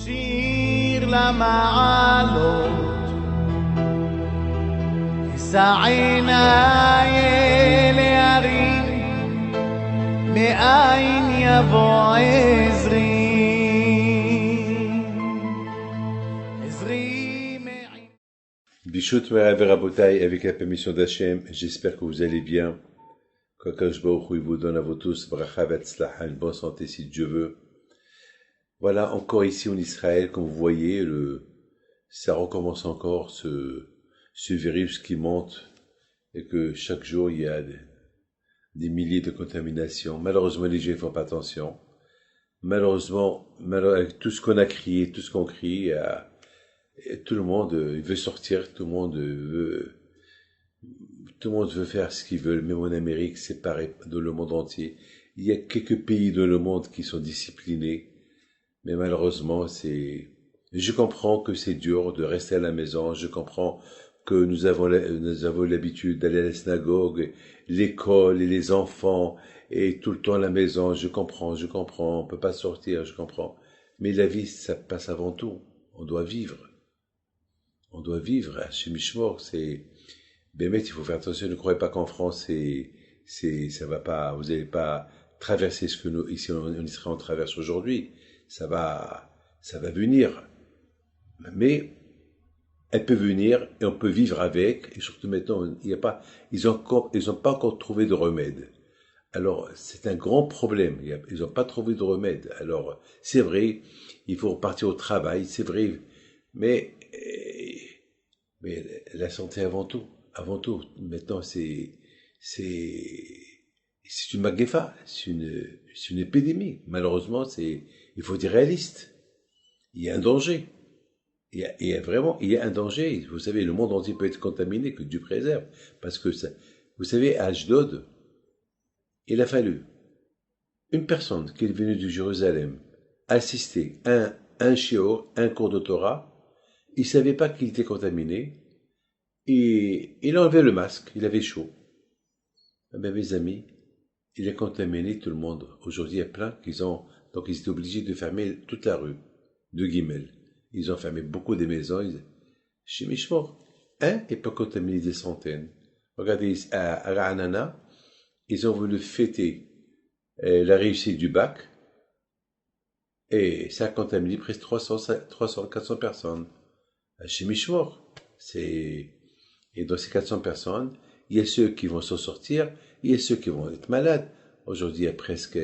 שיר למעלות, אשא עיניי אל ההרים, מאין יבוא עזרי. Bishut Merav et Rabotai, avec la permission d'Hachem, j'espère que vous allez bien. Qu'Akadosh Baruch Hu vous donne à vous tous bracha v'atzlacha, une bonne santé si Dieu veut. Voilà, encore ici en Israël, comme vous voyez, ça recommence encore ce virus qui monte et que chaque jour il y a des milliers de contaminations. Malheureusement, les gens ne font pas attention. Malheureusement, avec tout ce qu'on a crié, tout ce qu'on crie, et tout le monde il veut sortir, tout le monde veut faire ce qu'il veut, même en Amérique, c'est pareil, dans le monde entier. Il y a quelques pays dans le monde qui sont disciplinés, mais malheureusement, je comprends que c'est dur de rester à la maison, je comprends que nous avons l'habitude d'aller à la synagogue, l'école et les enfants, et tout le temps à la maison, je comprends, on peut pas sortir, je comprends. Mais la vie, ça passe avant tout, on doit vivre. On doit vivre, chez Mishmor, Bémet, il faut faire attention, ne croyez pas qu'en France, ça va pas, vous n'allez pas traverser ce que nous, ici en Israël, on traverse aujourd'hui. Ça va venir. Mais, elle peut venir, et on peut vivre avec, et surtout maintenant, ils n'ont pas encore trouvé de remède. Alors, c'est un grand problème. Ils n'ont pas trouvé de remède. Alors, c'est vrai, il faut repartir au travail, c'est vrai, mais la santé avant tout. Avant tout. Maintenant, c'est une magéfa, c'est une épidémie. Malheureusement, il faut être réaliste. Il y a un danger. Il y a un danger. Vous savez, le monde entier peut être contaminé, que Dieu préserve. Parce que vous savez, à Ashdod, il a fallu une personne qui est venue de Jérusalem assister à un shiur, un cours de Torah. Il savait pas qu'il était contaminé, et il a enlevé le masque, il avait chaud. Eh bien, mes amis, il a contaminé tout le monde. Aujourd'hui, il y a plein donc ils étaient obligés de fermer toute la rue de Guimel. Ils ont fermé beaucoup des maisons. Chez Mishmor, et pas contaminé des centaines. Regardez, à Ra'anana, ils ont voulu fêter la réussite du bac, et ça a contaminé presque 400 personnes. Chez Mishmor, et dans ces 400 personnes, il y a ceux qui vont s'en sortir, il y a ceux qui vont être malades. Aujourd'hui, il y a presque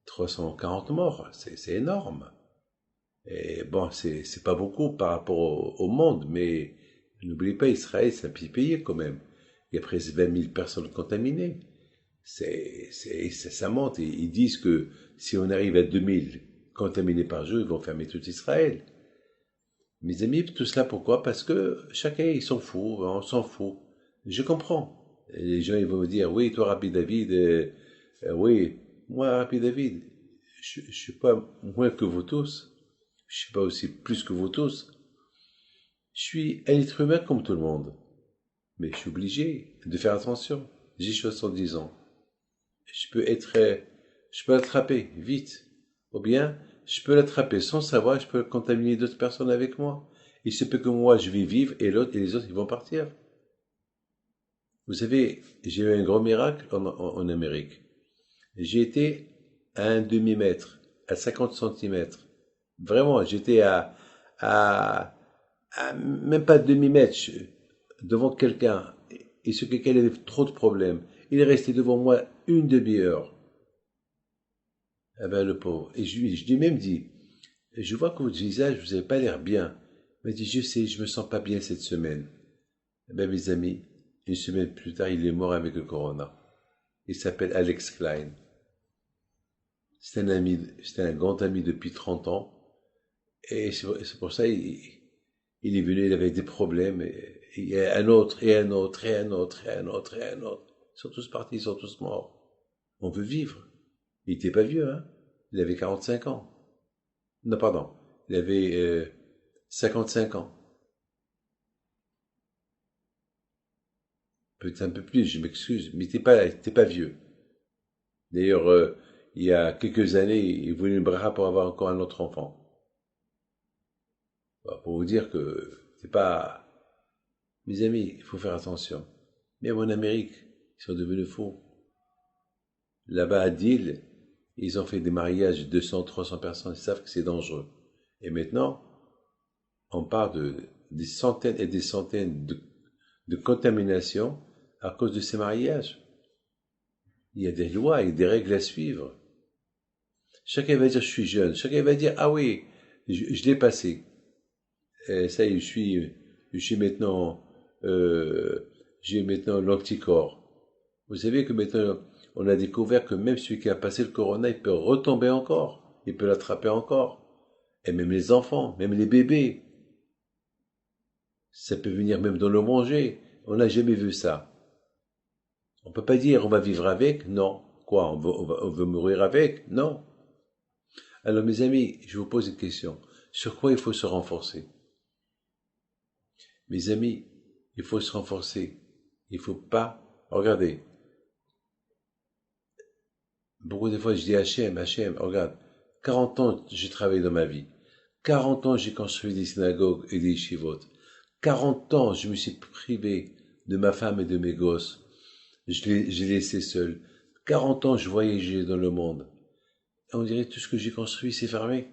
340 morts, c'est énorme. Et bon, c'est pas beaucoup par rapport au monde, mais n'oubliez pas, Israël, c'est un petit pays quand même. Il y a presque 20 000 personnes contaminées. Ça monte. Et ils disent que si on arrive à 2000 contaminés par jour, ils vont fermer tout Israël. Mes amis, tout cela pourquoi? Parce que chacun, il s'en fout, on s'en fout. Je comprends. Et les gens, ils vont me dire, oui, toi, Rabbi David, oui, moi, Rabbi David, je suis pas moins que vous tous. Je suis pas aussi plus que vous tous. Je suis un être humain comme tout le monde. Mais je suis obligé de faire attention. J'ai 70 ans. Je peux l'attraper vite. Ou bien, je peux l'attraper sans savoir, je peux contaminer d'autres personnes avec moi. Il se peut que moi, je vais vivre et les autres, ils vont partir. Vous savez, j'ai eu un grand miracle en Amérique. J'ai été à un demi-mètre, à 50 centimètres. Vraiment, j'étais à même pas demi-mètre devant quelqu'un. Et ce quelqu'un avait trop de problèmes. Il est resté devant moi une demi-heure. Eh ben, le pauvre. Et je lui ai même dit, je vois que votre visage, vous n'avez pas l'air bien. Il m'a dit, je sais, je me sens pas bien cette semaine. Eh ben, mes amis, une semaine plus tard, il est mort avec le corona. Il s'appelle Alex Klein. C'est un grand ami depuis 30 ans. Et c'est pour ça, il est venu, il avait des problèmes. Et un autre, et un autre, et un autre, et un autre, et un autre. Ils sont tous partis, ils sont tous morts. On veut vivre. Il n'était pas vieux, hein. Il avait 45 ans. Non, pardon. Il avait 55 ans. Peut-être un peu plus, je m'excuse. Mais il n'était pas vieux. D'ailleurs, il y a quelques années, il voulait une bracha pour avoir encore un autre enfant. Pour vous dire que c'est pas... Mes amis, il faut faire attention. Même en Amérique, ils sont devenus fous. Là-bas à Deal, ils ont fait des mariages de 200, 300 personnes, ils savent que c'est dangereux. Et maintenant, on parle des centaines et des centaines de contaminations à cause de ces mariages. Il y a des lois et des règles à suivre. Chacun va dire je suis jeune, chacun va dire ah oui, je l'ai passé. Et ça y est, je suis maintenant, j'ai maintenant l'anticorps. Vous savez que maintenant, on a découvert que même celui qui a passé le corona, il peut retomber encore, il peut l'attraper encore. Et même les enfants, même les bébés, ça peut venir même dans le manger. On n'a jamais vu ça. On peut pas dire on va vivre avec, non. Quoi, on veut mourir avec? Non. Alors mes amis, je vous pose une question. Sur quoi il faut se renforcer? Mes amis, il faut se renforcer. Il faut pas... Regardez. Beaucoup de fois je dis Hachem, regarde. 40 ans j'ai travaillé dans ma vie. 40 ans j'ai construit des synagogues et des yeshivot. 40 ans je me suis privé de ma femme et de mes gosses. J'ai laissé seul. 40 ans je voyageais dans le monde. On dirait tout ce que j'ai construit, c'est fermé.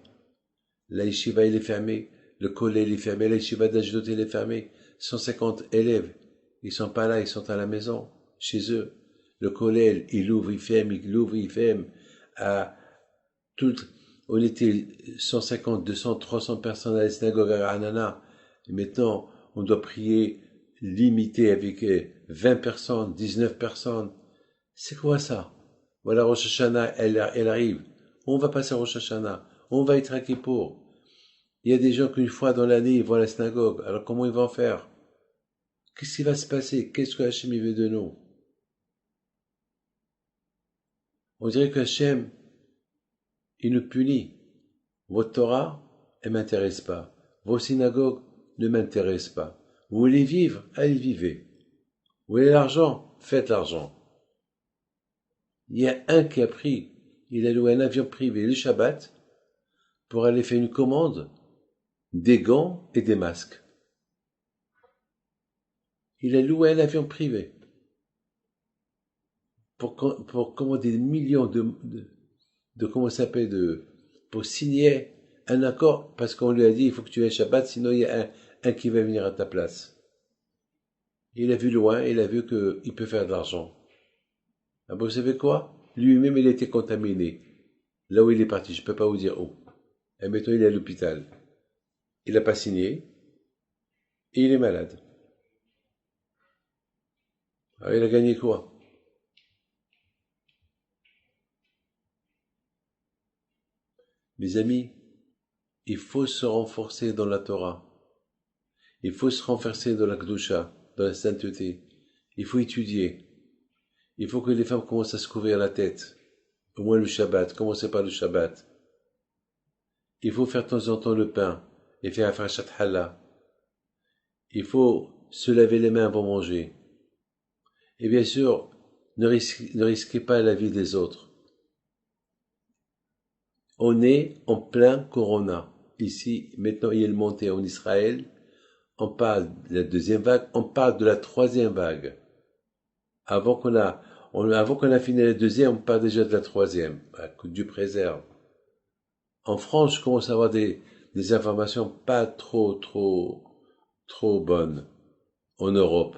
La yeshiva, il est fermé. Le collège, il est fermé. La yeshiva d'Ashdod, il est fermé. 150 élèves. Ils sont pas là, ils sont à la maison, chez eux. Le collège, il ouvre, il ferme, il ouvre, il ferme. On était 150, 200, 300 personnes à la synagogue à Anana. Et maintenant, on doit prier limité avec 20 personnes, 19 personnes. C'est quoi ça? Voilà, Rosh Hashanah, elle arrive. On va passer à Rosh Hashanah. On va être à Kippour. Il y a des gens qu'une fois dans l'année, ils vont à la synagogue. Alors comment ils vont faire? Qu'est-ce qui va se passer? Qu'est-ce que Hachem veut de nous? On dirait que Hachem, il nous punit. Votre Torah, elle m'intéresse pas. Vos synagogues ne m'intéressent pas. Vous voulez vivre? Allez vivez. Vous voulez l'argent? Faites l'argent. Il y a un qui a pris, il a loué un avion privé le Shabbat pour aller faire une commande des gants et des masques. Il a loué un avion privé pour commander des millions comment ça s'appelle, pour signer un accord, parce qu'on lui a dit il faut que tu aies Shabbat, sinon il y a un qui va venir à ta place. Il a vu loin, il a vu qu'il peut faire de l'argent. Ah bon, vous savez quoi? Lui-même, il a été contaminé. Là où il est parti, je ne peux pas vous dire où. Et maintenant, il est à l'hôpital. Il n'a pas signé. Et il est malade. Alors, il a gagné quoi? Mes amis, il faut se renforcer dans la Torah. Il faut se renforcer dans la Kedusha, dans la sainteté. Il faut étudier. Il faut que les femmes commencent à se couvrir la tête. Au moins le Shabbat. Commencez par le Shabbat. Il faut faire de temps en temps le pain et faire un farchat challah. Il faut se laver les mains avant de manger. Et bien sûr, ne risquez pas la vie des autres. On est en plein corona. Ici, maintenant, il y a le montée en Israël. On parle de la deuxième vague, on parle de la troisième vague. Avant qu'on a fini la deuxième, on parle déjà de la troisième. Que Dieu préserve. En France, je commence à avoir des informations pas trop bonnes. En Europe.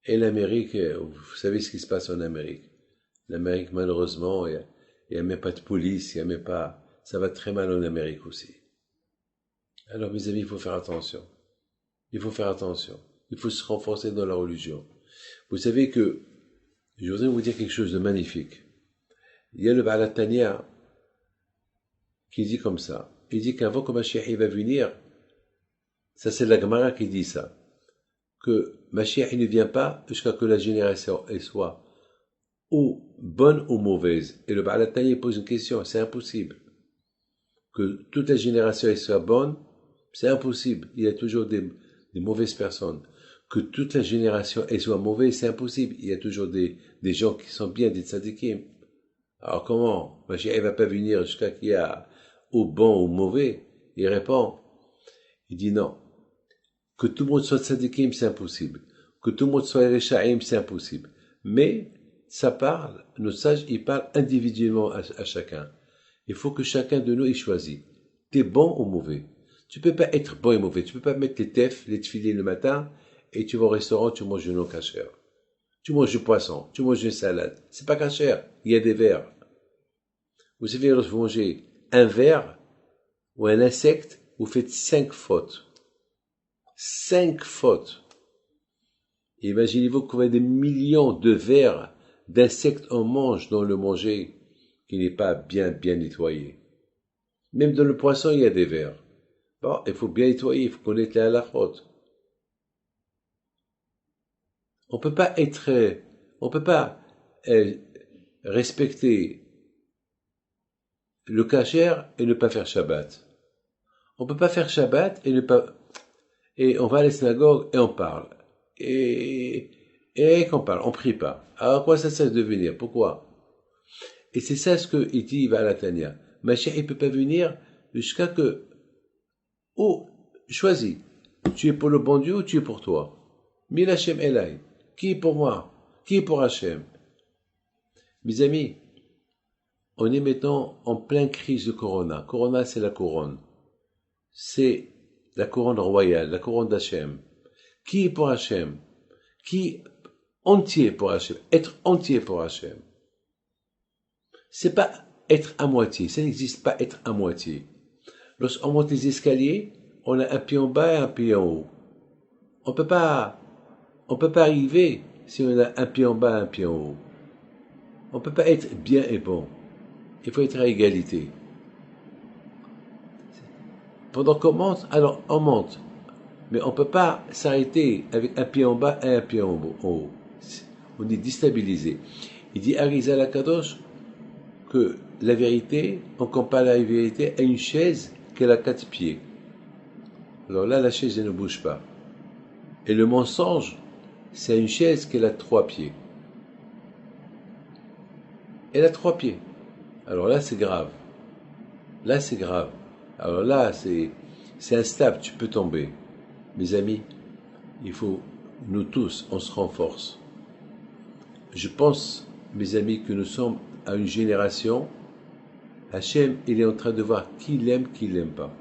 Et l'Amérique, vous savez ce qui se passe en Amérique. L'Amérique, malheureusement, il n'y a même pas de police, il n'y a même pas... Ça va très mal en Amérique aussi. Alors, mes amis, il faut faire attention. Il faut faire attention. Il faut se renforcer dans la religion. Vous savez que, je voudrais vous dire quelque chose de magnifique. Il y a le Baal HaTanya qui dit comme ça. Il dit qu'avant que Mashiach va venir, ça c'est la Gemara qui dit ça, que Mashiach ne vient pas jusqu'à que la génération soit ou bonne ou mauvaise. Et le Baal HaTanya pose une question, c'est impossible. Que toute la génération soit bonne, c'est impossible. Il y a toujours des mauvaises personnes. Que toute la génération soit mauvaise, c'est impossible. Il y a toujours des gens qui sont bien, des tzadikim. Alors comment? Mashiach ne va pas venir jusqu'à qu'il y a ou bon ou mauvais. Il répond, Il dit non. Que tout le monde soit tzadikim, c'est impossible. Que tout le monde soit réchaïm, c'est impossible. Mais ça parle, nos sages, ils parlent individuellement à chacun. Il faut que chacun de nous y choisisse. T'es bon ou mauvais. Tu peux pas être bon et mauvais. Tu peux pas mettre les tefs, les tefilines le matin, et tu vas au restaurant, tu manges du non kasher. Tu manges du poisson, tu manges une salade. C'est pas kasher. Il y a des vers. Vous savez, lorsque vous mangez un ver ou un insecte, vous faites 5 fautes. 5 fautes. Imaginez-vous qu'on a des millions de vers d'insectes on mange dans le manger qui n'est pas bien nettoyé. Même dans le poisson, il y a des vers. Bon, il faut bien nettoyer, il faut connaître la halachot. On peut pas respecter le kasher et ne pas faire Shabbat. On peut pas faire Shabbat et on va à la synagogue et on parle. Et qu'on parle, on prie pas. Alors, quoi ça sert de venir? Pourquoi? Et c'est ça ce qu'il dit, il va à la Tania. Mashiach, il peut pas venir jusqu'à que, choisis. Tu es pour le bon Dieu ou tu es pour toi? Mil Hashem Elai. Qui est pour moi? Qui est pour Hashem? Mes amis, on est maintenant en pleine crise de Corona. Corona, c'est la couronne. C'est la couronne royale, la couronne d'Hachem. Qui est pour Hachem? Qui entier pour Hachem? Être entier pour Hachem. C'est pas être à moitié. Ça n'existe pas être à moitié. Lorsqu'on monte les escaliers, on a un pied en bas et un pied en haut. On peut pas arriver si on a un pied en bas et un pied en haut. On peut pas être bien et bon. Il faut être à égalité. Pendant qu'on monte, alors on monte. Mais on peut pas s'arrêter avec un pied en bas et un pied en haut. On est déstabilisé. Il dit Arizal Akadosh que la vérité, on compare la vérité à une chaise qui a 4 pieds. Alors là, la chaise elle ne bouge pas. Et le mensonge, c'est une chaise qui a 3 pieds. Elle a 3 pieds. Alors là, c'est grave. Là, c'est grave. Alors là, c'est instable, tu peux tomber. Mes amis, il faut, nous tous, on se renforce. Je pense, mes amis, que nous sommes à une génération, Hachem, il est en train de voir qui l'aime, qui l'aime pas.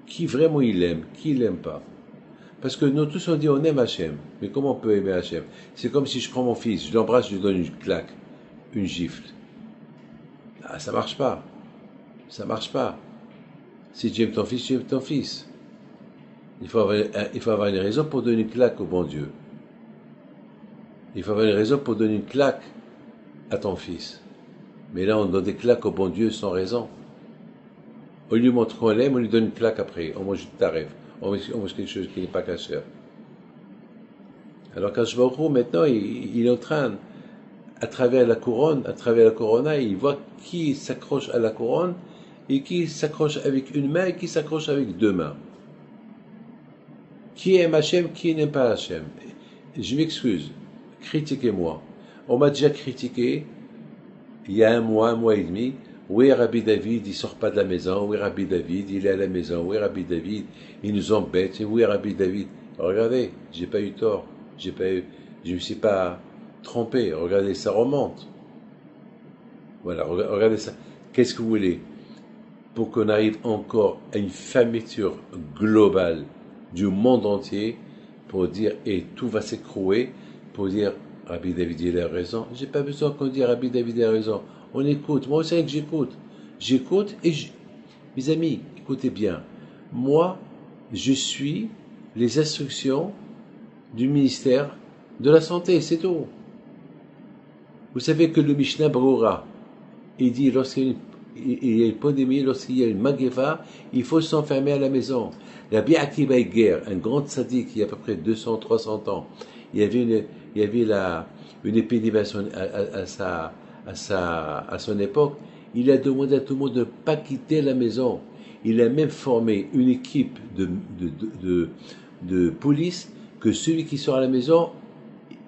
Qui vraiment il aime, qui l'aime pas. Parce que nous tous on dit on aime Hachem, mais comment on peut aimer Hachem? C'est comme si je prends mon fils, je l'embrasse, je lui donne une claque, une gifle. Ah, ça marche pas. Ça marche pas. Si tu aimes ton fils, tu aimes ton fils. Il faut avoir une raison pour donner une claque au bon Dieu. Il faut avoir une raison pour donner une claque à ton fils. Mais là, on donne des claques au bon Dieu sans raison. On lui montre qu'on l'aime, on lui donne une claque après. On mange une taref. On mange quelque chose qui n'est pas kasher. Alors quand je vois maintenant, il est en train, à travers la couronne, à travers la corona, il voit qui s'accroche à la couronne et qui s'accroche avec une main et qui s'accroche avec 2 mains. Qui aime Hachem, qui n'aime pas Hachem. Je m'excuse, critiquez-moi. On m'a déjà critiqué il y a un mois et demi. Oui, Rabbi David, il sort pas de la maison. Oui, Rabbi David, il est à la maison. Oui, Rabbi David, il nous embête. Oui, Rabbi David. Regardez, j'ai pas eu tort. Je me suis pas trompé. Regardez, ça remonte. Voilà, regardez ça. Qu'est-ce que vous voulez? Pour qu'on arrive encore à une fermeture globale du monde entier, pour dire, et tout va s'écrouler, pour dire, Rabbi David, il a raison. J'ai pas besoin qu'on dise, Rabbi David a raison. On écoute. Moi aussi, que j'écoute. J'écoute et mes amis, écoutez bien. Moi, je suis les instructions du ministère de la Santé, c'est tout. Vous savez que le Mishnah Brura, il dit, lorsqu'il y a une pandémie, lorsqu'il y a une magéva, il faut s'enfermer à la maison. Rabbi Akiva Eger, un grand tzaddik, il y a à peu près 200-300 ans, il y avait une épidémie à son époque, il a demandé à tout le monde de ne pas quitter la maison. Il a même formé une équipe de police que celui qui sort à la maison,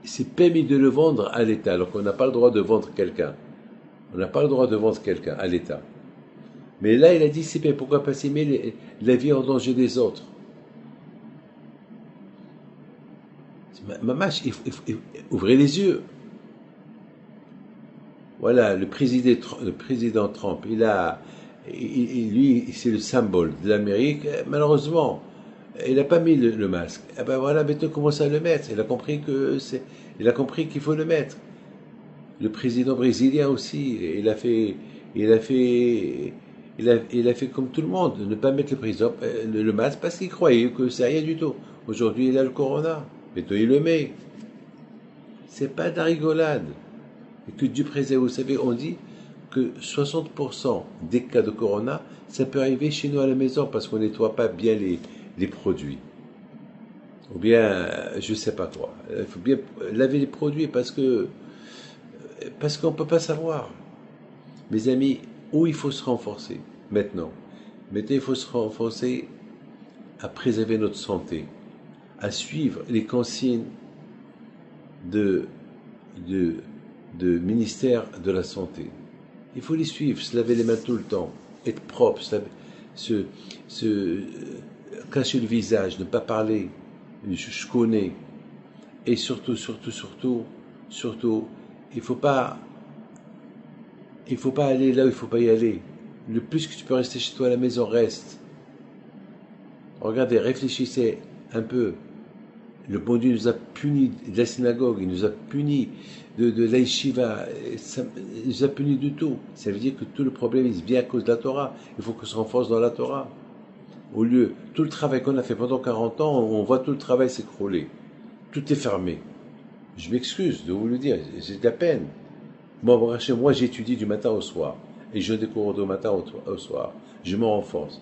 c'est permis de le vendre à l'État, alors qu'on n'a pas le droit de vendre quelqu'un. On n'a pas le droit de vendre quelqu'un à l'État. Mais là, il a dit, c'est bien, pourquoi pas s'aimer la vie en danger des autres? Mamache, ouvrez les yeux. Voilà, le président Trump, lui, c'est le symbole de l'Amérique. Malheureusement, il n'a pas mis le masque. Eh ben voilà, maintenant commence à le mettre. Il a compris qu'il faut le mettre. Le président brésilien aussi, il a fait, il a fait comme tout le monde, ne pas mettre le masque parce qu'il croyait que c'est rien du tout. Aujourd'hui, il a le corona. Maintenant, il le met. C'est pas de la rigolade. Et que Dieu préserve, vous savez, on dit que 60% des cas de corona, ça peut arriver chez nous à la maison parce qu'on nettoie pas bien les produits. Ou bien, je sais pas quoi. Il faut bien laver les produits parce qu'on peut pas savoir. Mes amis, où il faut se renforcer maintenant? Maintenant, il faut se renforcer à préserver notre santé, à suivre les consignes de ministère de la Santé. Il faut les suivre, se laver les mains tout le temps, être propre, cacher le visage, ne pas parler, je connais. Et surtout, il faut pas aller là où il faut pas y aller. Le plus que tu peux rester chez toi à la maison, reste. Regardez, réfléchissez un peu. Le bon Dieu nous a punis de la synagogue, il nous a punis de la yeshiva, il nous a punis de tout. Ça veut dire que tout le problème, il vient à cause de la Torah. Il faut qu'on se renforce dans la Torah. Au lieu, tout le travail qu'on a fait pendant 40 ans, on voit tout le travail s'écrouler. Tout est fermé. Je m'excuse de vous le dire, j'ai de la peine. Moi, j'étudie du matin au soir. Et je découvre du matin au soir. Je me renforce.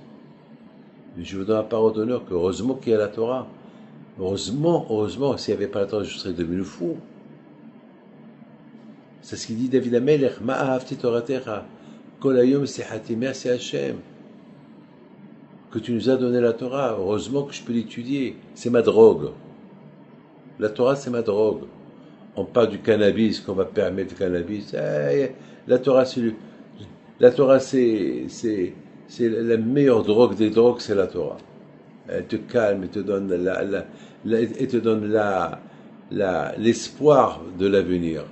Mais je vous donne la parole d'honneur que heureusement qu'il y a la Torah. Heureusement, s'il n'y avait pas la Torah, je serais devenu fou. C'est ce qu'il dit David Amelech, Ma'ahavti Toratecha, Kol hayom sehati, merci Hachem, que tu nous as donné la Torah. Heureusement que je peux l'étudier. C'est ma drogue. La Torah, c'est ma drogue. On parle du cannabis, qu'on va permettre le cannabis. La Torah, c'est la meilleure drogue des drogues, c'est la Torah. Elle te calme, elle te donne l'espoir de l'avenir.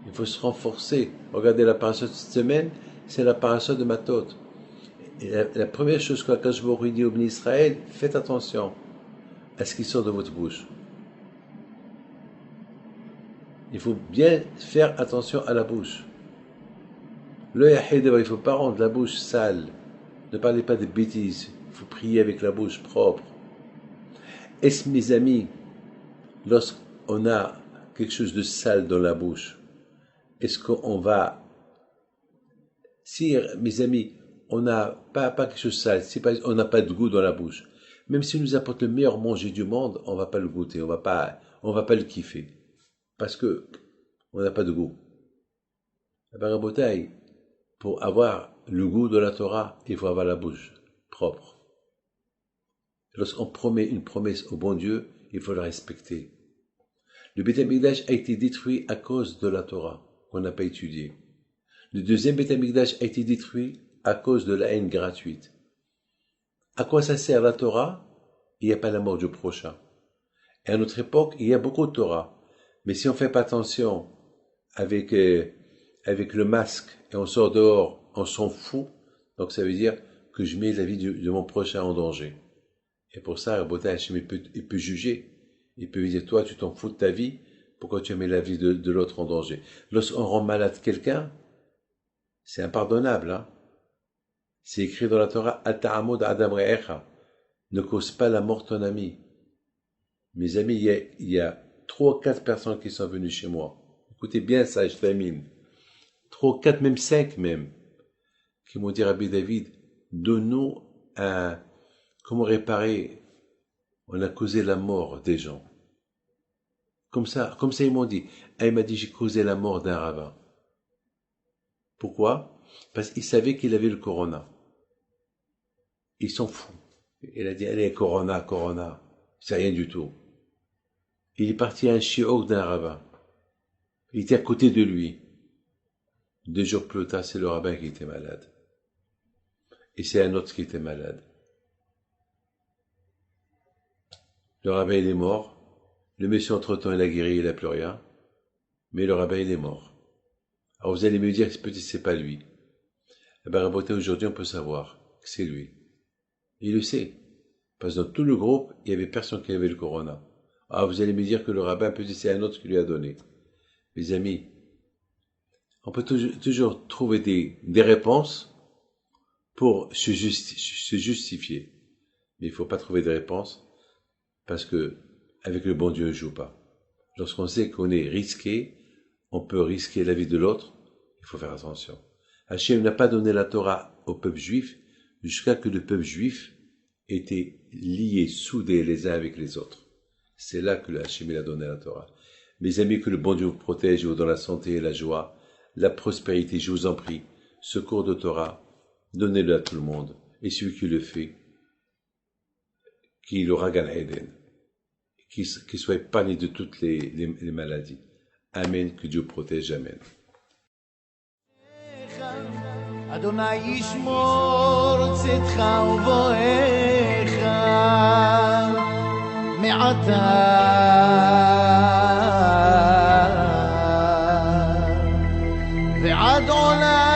Il faut se renforcer. Regardez la parasha de cette semaine, c'est la parasha de Matot. Et la première chose que Akash Baruch dit au Bnei Israël, faites attention à ce qui sort de votre bouche. Il faut bien faire attention à la bouche. Il ne faut pas rendre la bouche sale. Ne parlez pas de bêtises. Il faut prier avec la bouche propre. Est-ce, mes amis, lorsqu'on a quelque chose de sale dans la bouche, est-ce qu'on va... Si, mes amis, on n'a pas quelque chose de sale, on n'a pas de goût dans la bouche, même si nous apporte le meilleur manger du monde, on ne va pas le goûter, on va pas le kiffer. Parce que on n'a pas de goût. Pour avoir le goût de la Torah, il faut avoir la bouche propre. Lorsqu'on promet une promesse au bon Dieu, il faut la respecter. Le Beth Amikdash a été détruit à cause de la Torah, qu'on n'a pas étudiée. Le deuxième Beth Amikdash a été détruit à cause de la haine gratuite. À quoi ça sert la Torah? Il n'y a pas la mort du prochain. Et à notre époque, il y a beaucoup de Torah. Mais si on ne fait pas attention avec le masque et on sort dehors, on s'en fout, donc ça veut dire que je mets la vie de mon prochain en danger. Et pour ça, Rabbotai Hashem, il peut juger. Il peut dire, toi, tu t'en fous de ta vie, pourquoi tu mets la vie de l'autre en danger? Lorsqu'on rend malade quelqu'un, c'est impardonnable. Hein? C'est écrit dans la Torah, Ata'amod Adam Re'echa, ne cause pas la mort ton ami. Mes amis, il y a 3 ou 4 personnes qui sont venues chez moi. Écoutez bien ça, je termine. 3 ou 4, même 5 même, qui m'ont dit, Rabbi David, donne-nous comment réparer, on a causé la mort des gens. Comme ça ils m'ont dit. Il m'a dit, j'ai causé la mort d'un rabbin. Pourquoi? Parce qu'il savait qu'il avait le corona. Il s'en fout. Il a dit, allez, corona. C'est rien du tout. Il est parti à un shiur d'un rabbin. Il était à côté de lui. 2 jours plus tard, c'est le rabbin qui était malade. et c'est un autre qui était malade. Le rabbin il est mort, le monsieur entre-temps il a guéri, il n'a plus rien, mais le rabbin il est mort. Alors vous allez me dire que peut-être c'est pas lui. Eh bien, Raboté, aujourd'hui on peut savoir que c'est lui. Il le sait, parce que dans tout le groupe, il y avait personne qui avait le corona. Ah, vous allez me dire que le rabbin peut-être c'est un autre qui lui a donné. Mes amis, on peut toujours trouver des réponses pour se justifier. Mais il ne faut pas trouver des réponses parce que avec le bon Dieu, on ne joue pas. Lorsqu'on sait qu'on est risqué, on peut risquer la vie de l'autre, il faut faire attention. Hachem n'a pas donné la Torah au peuple juif jusqu'à ce que le peuple juif était lié, soudé les uns avec les autres. C'est là que Hachem a donné la Torah. Mes amis, que le bon Dieu vous protège, vous donne la santé et la joie, la prospérité, je vous en prie. Ce cours de Torah, donnez-le à tout le monde. Et celui qui le fait, qu'il aura Gan Eden, qu'il soit épargné de toutes les maladies. Amen, que Dieu protège, Amen. אדוני ישמור צאתך ובואך מעתה ועד עולם